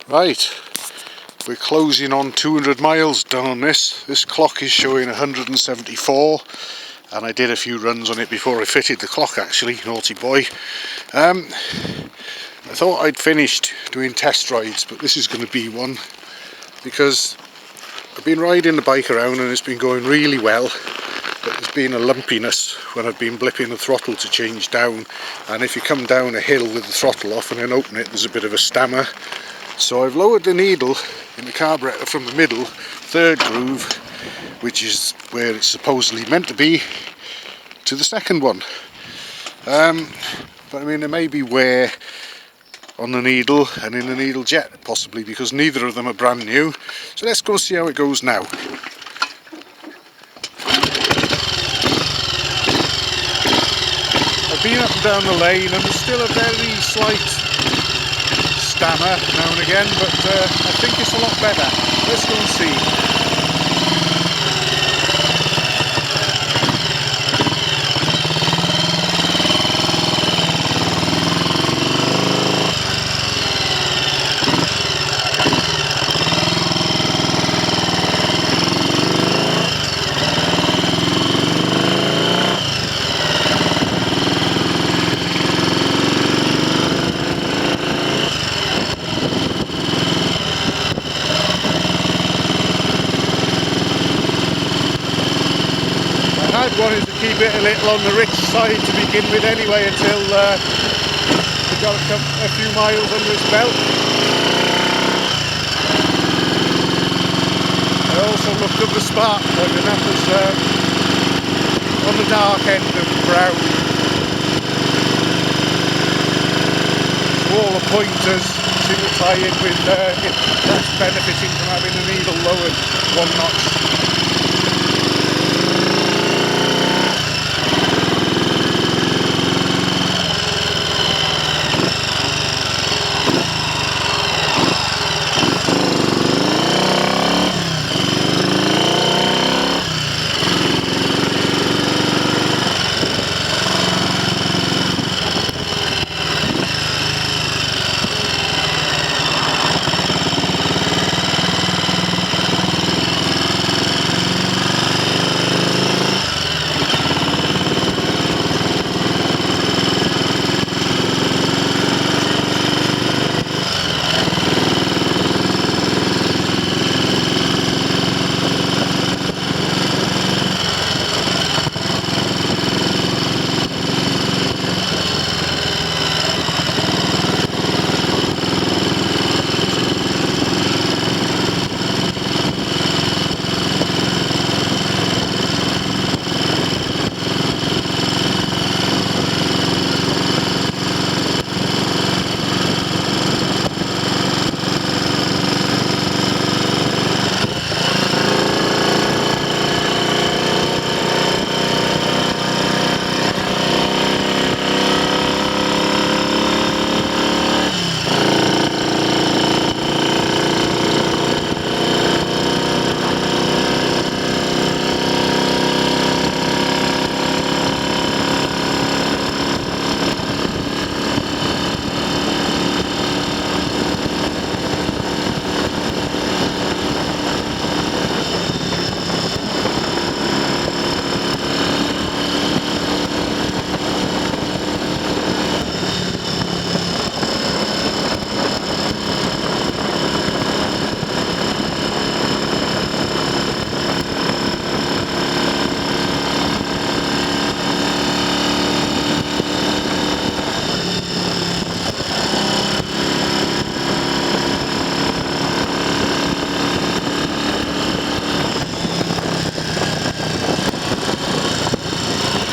Right, we're closing on 200 miles done on this. This clock is showing 174, and I did a few runs on it before I fitted the clock actually, naughty boy. I thought I'd finished doing test rides, but this is going to be one, because I've been riding the bike around and it's been going really well, but there's been a lumpiness when I've been blipping the throttle to change down, and if you come down a hill with the throttle off and then open it, there's a bit of a stammer. So I've lowered the needle in the carburetor from the middle, third groove, which is where it's supposedly meant to be, to the second one. But I mean, there may be wear on the needle and in the needle jet, possibly, because neither of them are brand new. So let's go see how it goes now. I've been up and down the lane and there's still a very slight stammer now and again, but I think it's a lot better. Let's go and see. I wanted to keep it a little on the rich side to begin with anyway, until we got a few miles under its belt. I also looked up the spark plug, and that was on the dark end of brown. So all the pointers seem to tie in with that's benefiting from having the needle lowered one notch.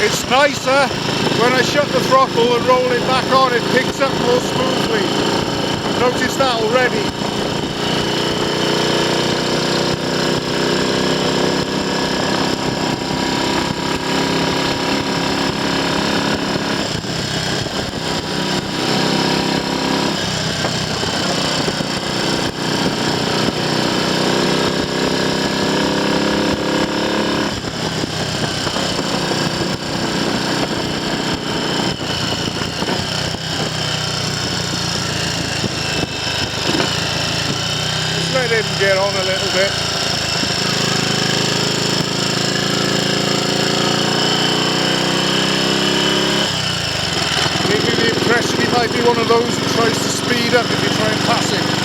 It's nicer when I shut the throttle and roll it back on, it picks up more smoothly. I've noticed that already. him get on a little bit. Gave me the impression he might be one of those who tries to speed up if you try and pass him.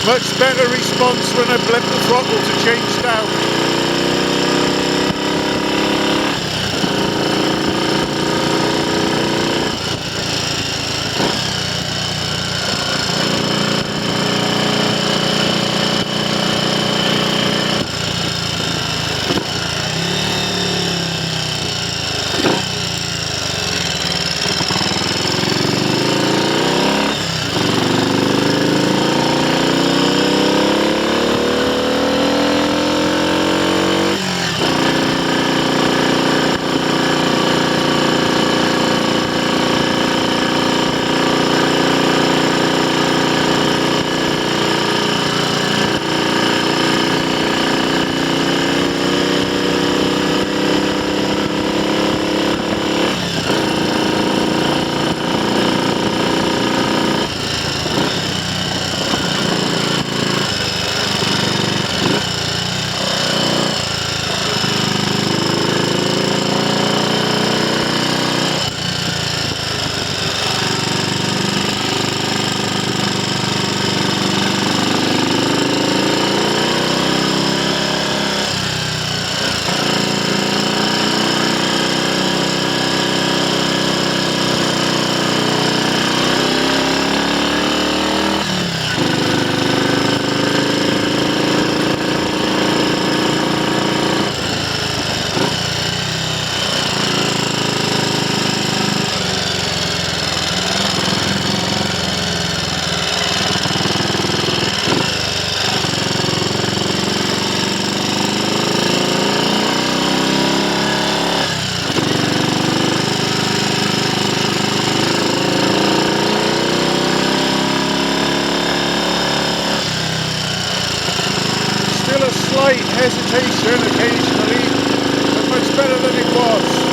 Much better response when I blip the throttle to change down. Slight hesitation occasionally, but much better than it was.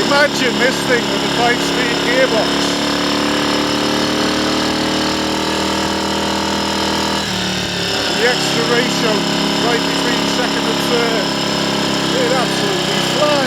imagine this thing with a 5-speed gearbox. The extra ratio right between second and third. It'd absolutely fly.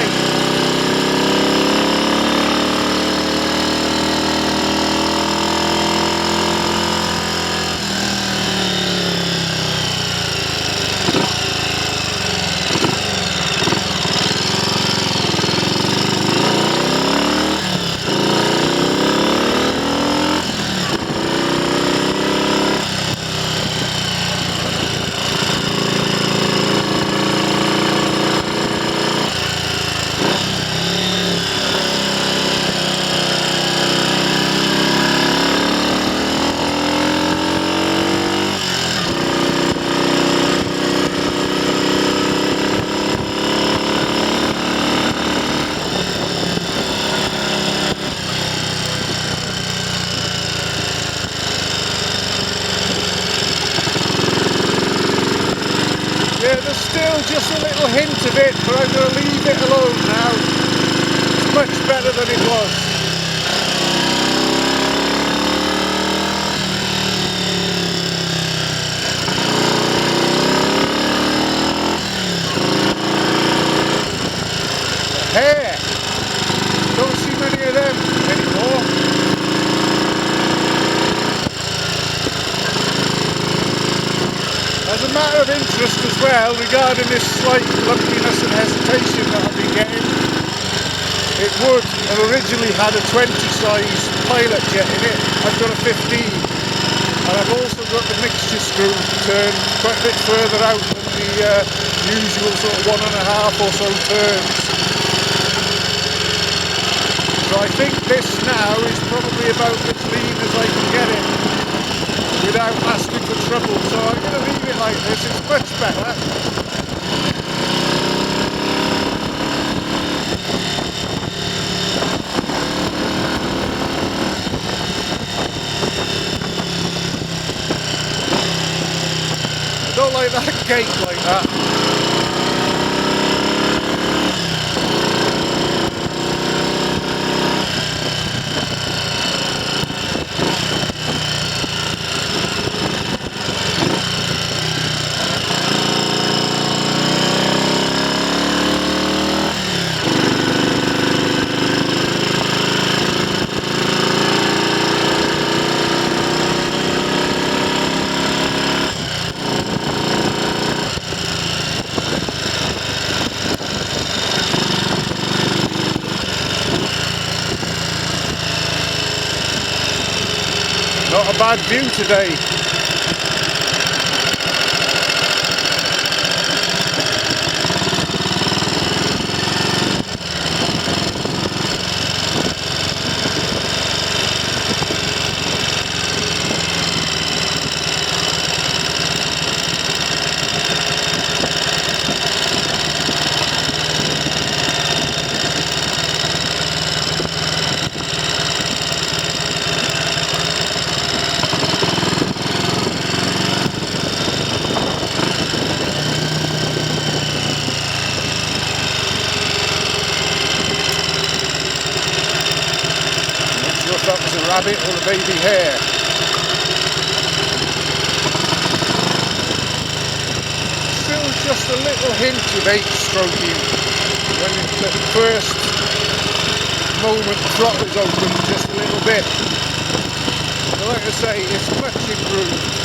Yeah, there's still just a little hint of it, but I'm going to leave it alone now. It's much better than it was. The hair! Don't see many of them anymore. As a matter of interest as well, regarding this slight lumpiness and hesitation that I've been getting, it would have originally had a 20 size pilot jet in it. I've got a 15, and I've also got the mixture screw turned quite a bit further out than the usual sort of 1.5 or so turns. So I think this now is probably about as lean as I can get it without asking for trouble, so I'm going to leave it like this. It's much better. I don't like that gate like that. Not a bad view today. If that was a rabbit or a baby hare. Still just a little hint of 8-stroking when the first moment the throttle is open, just a little bit. But like I say, it's much improved.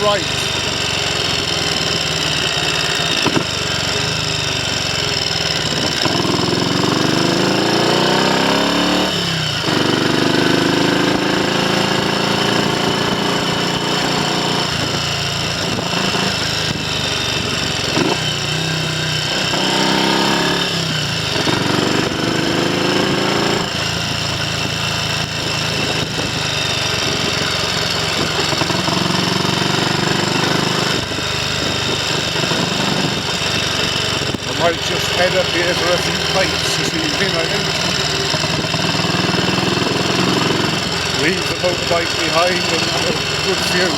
right. I might just head up here for a few pints this evening, I think. Leave the motorbike behind and have a good view.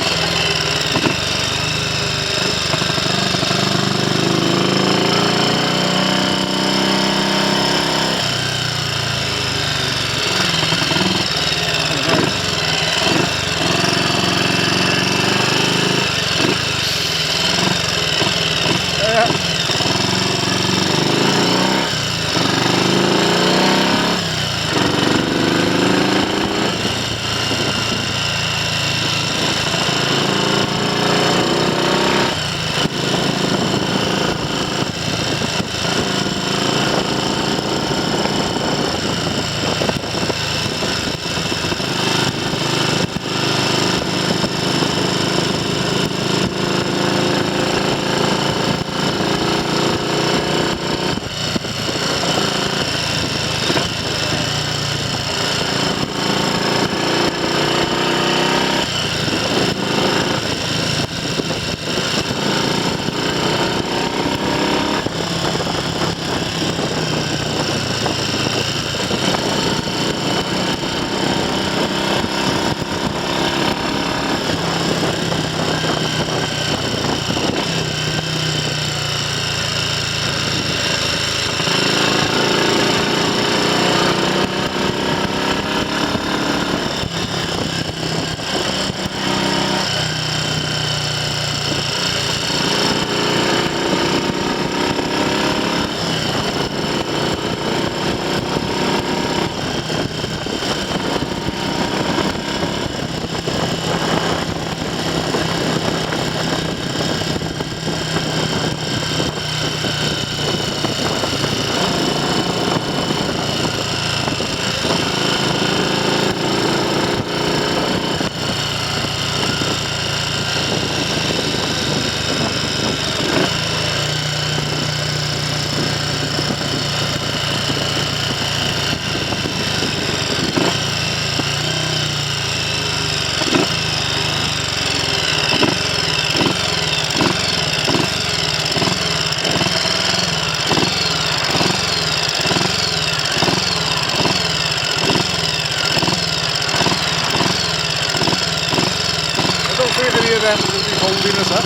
Any of them will be holding us up.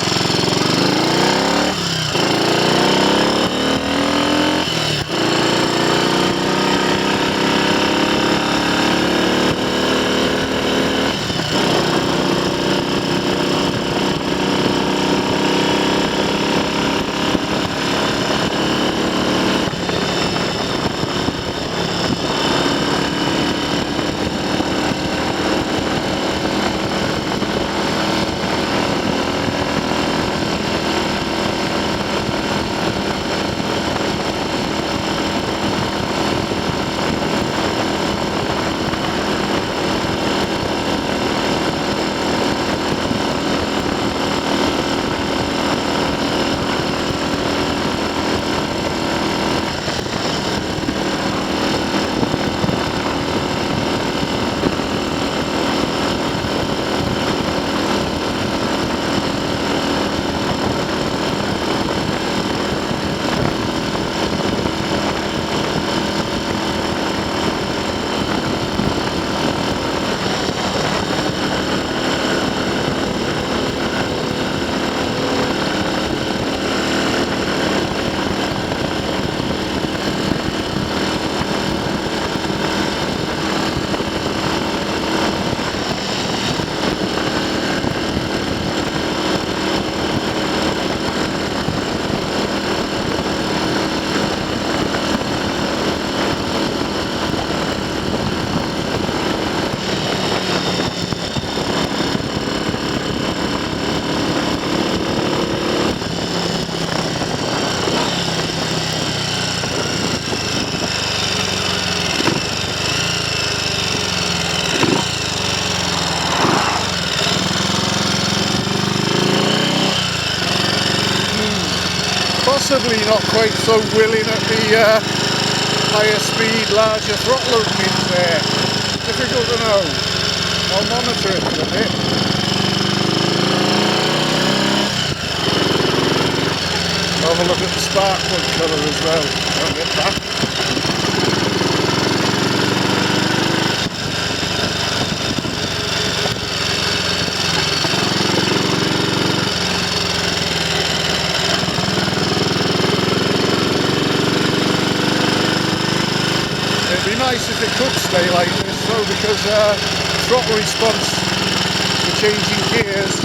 possibly not quite so willing at the higher speed, larger throttle openings there. Difficult to know. I'll monitor it for a bit. Have a look at the spark plug colour as well. I'll get that. It'd be nice if it could stay like this though, because throttle response to changing gears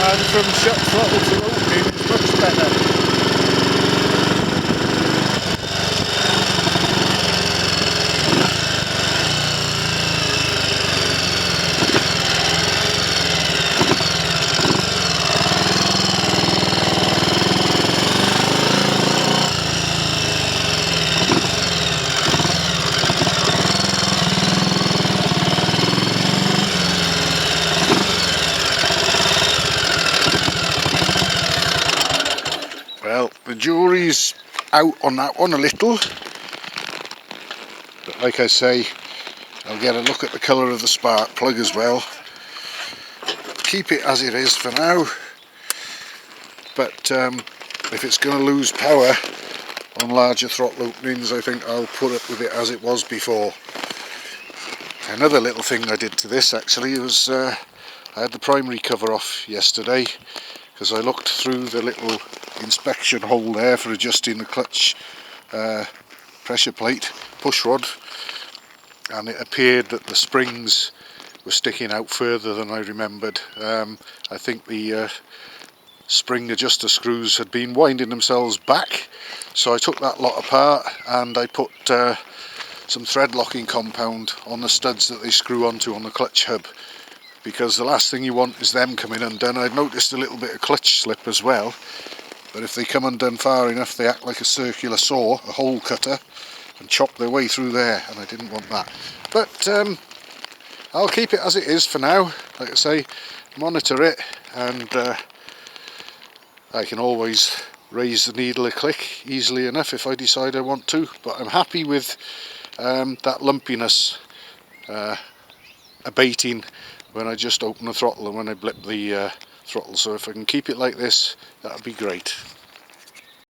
and from shut throttle to opening is much better. Well, the jury's out on that one a little, but like I say, I'll get a look at the colour of the spark plug as well. Keep it as it is for now, but if it's going to lose power on larger throttle openings, I think I'll put it with it as it was before. Another little thing I did to this actually was I had the primary cover off yesterday, because I looked through the little inspection hole there for adjusting the clutch pressure plate push rod, and it appeared that the springs were sticking out further than I remembered. I think the spring adjuster screws had been winding themselves back, so I took that lot apart and I put some thread locking compound on the studs that they screw onto on the clutch hub, because the last thing you want is them coming undone. I'd noticed a little bit of clutch slip as well, but if they come undone far enough they act like a circular saw, a hole cutter, and chop their way through there, and I didn't want that. But I'll keep it as it is for now. Like I say, monitor it, and I can always raise the needle a click easily enough if I decide I want to, but I'm happy with that lumpiness abating when I just open the throttle and when I blip the throttle. So if I can keep it like this, that would be great.